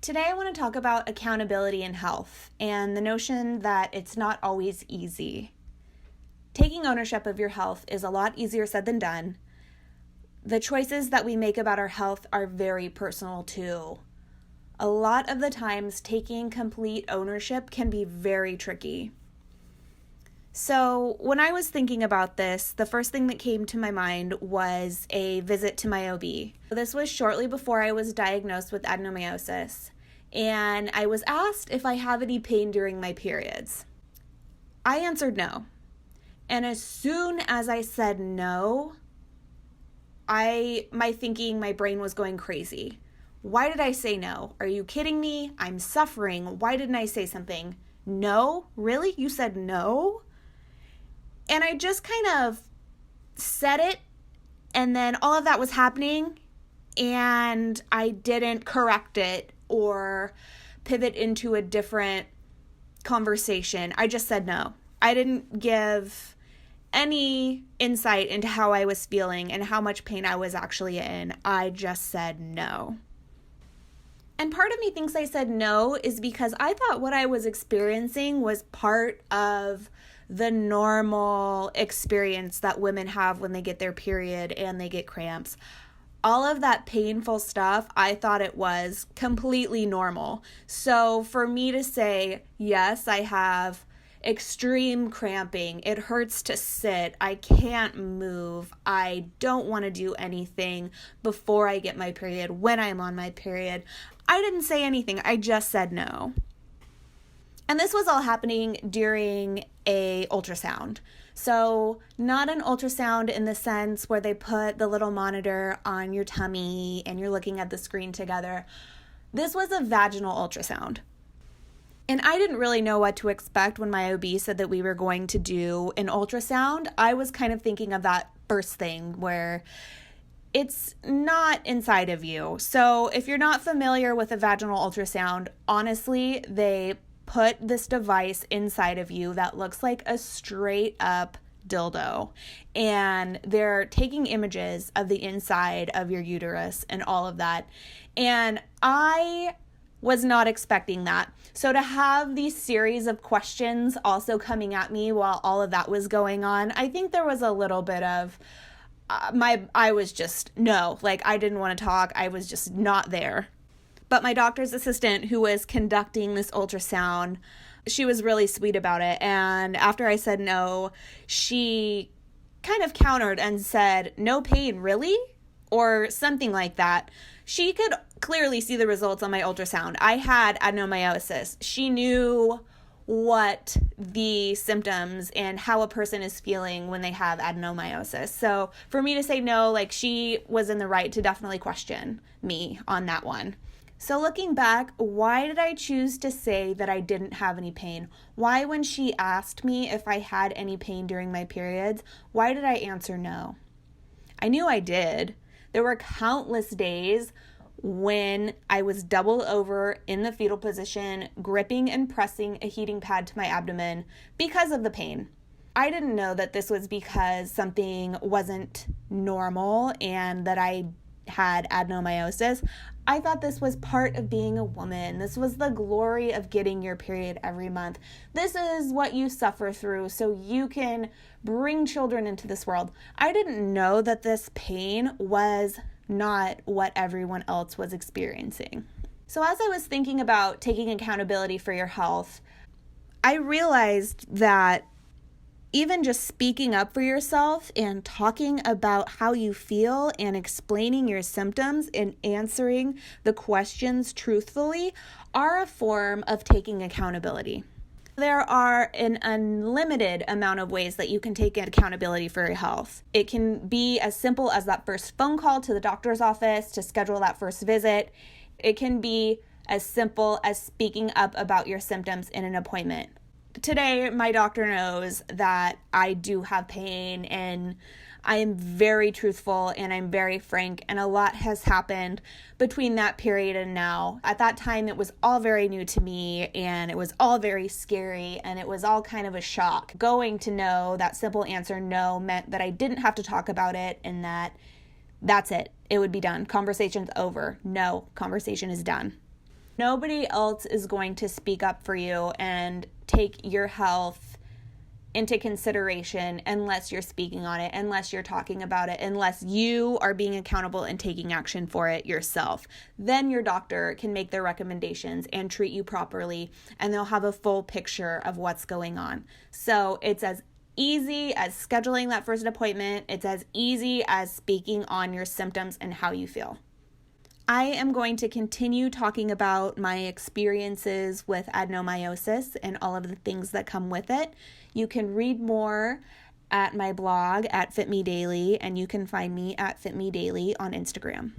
Today, I want to talk about accountability in health and the notion that it's not always easy. Taking ownership of your health is a lot easier said than done. The choices that we make about our health are very personal too. A lot of the times, taking complete ownership can be very tricky. So, when I was thinking about this, the first thing that came to my mind was a visit to my OB. This was shortly before I was diagnosed with adenomyosis, and I was asked if I have any pain during my periods. I answered no. And as soon as I said no, my brain was going crazy. Why did I say no? Are you kidding me? I'm suffering. Why didn't I say something? No? Really? You said no? And I just kind of said it, and then all of that was happening, and I didn't correct it or pivot into a different conversation. I just said no. I didn't give any insight into how I was feeling and how much pain I was actually in. I just said no. And part of me thinks I said no is because I thought what I was experiencing was part of the normal experience that women have when they get their period and they get cramps. All of that painful stuff, I thought it was completely normal. So for me to say, yes, I have extreme cramping, it hurts to sit, I can't move, I don't want to do anything before I get my period, when I'm on my period, I didn't say anything. I just said no. And this was all happening during a ultrasound. So not an ultrasound in the sense where they put the little monitor on your tummy and you're looking at the screen together. This was a vaginal ultrasound. And I didn't really know what to expect when my OB said that we were going to do an ultrasound. I was kind of thinking of that first thing where it's not inside of you. So if you're not familiar with a vaginal ultrasound, honestly, they put this device inside of you that looks like a straight up dildo. And they're taking images of the inside of your uterus and all of that. And I was not expecting that. So to have these series of questions also coming at me while all of that was going on, I think there was a little bit of I was just, no, like I didn't want to talk. I was just not there. But my doctor's assistant who was conducting this ultrasound, she was really sweet about it. And after I said no, she kind of countered and said, "No pain, really?" Or something like that. She could clearly see the results on my ultrasound. I had adenomyosis. She knew what the symptoms and how a person is feeling when they have adenomyosis. So for me to say no, like she was in the right to definitely question me on that one. So looking back, why did I choose to say that I didn't have any pain? Why, when she asked me if I had any pain during my periods, why did I answer no? I knew I did. There were countless days when I was doubled over in the fetal position, gripping and pressing a heating pad to my abdomen because of the pain. I didn't know that this was because something wasn't normal and that I had adenomyosis. I thought this was part of being a woman. This was the glory of getting your period every month. This is what you suffer through so you can bring children into this world. I didn't know that this pain was not what everyone else was experiencing. So as I was thinking about taking accountability for your health, I realized that even just speaking up for yourself and talking about how you feel and explaining your symptoms and answering the questions truthfully are a form of taking accountability. There are an unlimited amount of ways that you can take accountability for your health. It can be as simple as that first phone call to the doctor's office to schedule that first visit. It can be as simple as speaking up about your symptoms in an appointment. Today, my doctor knows that I do have pain, and I am very truthful and I'm very frank, and a lot has happened between that period and now. At that time, it was all very new to me, and it was all very scary, and it was all kind of a shock. Going to know that simple answer no meant that I didn't have to talk about it, and that's it. It would be done. Conversation's over. No, conversation is done. Nobody else is going to speak up for you and take your health into consideration unless you're speaking on it, unless you're talking about it, unless you are being accountable and taking action for it yourself. Then your doctor can make their recommendations and treat you properly, and they'll have a full picture of what's going on. So it's as easy as scheduling that first appointment. It's as easy as speaking on your symptoms and how you feel. I am going to continue talking about my experiences with adenomyosis and all of the things that come with it. You can read more at my blog at Fit Me Daily, and you can find me at Fit Me Daily on Instagram.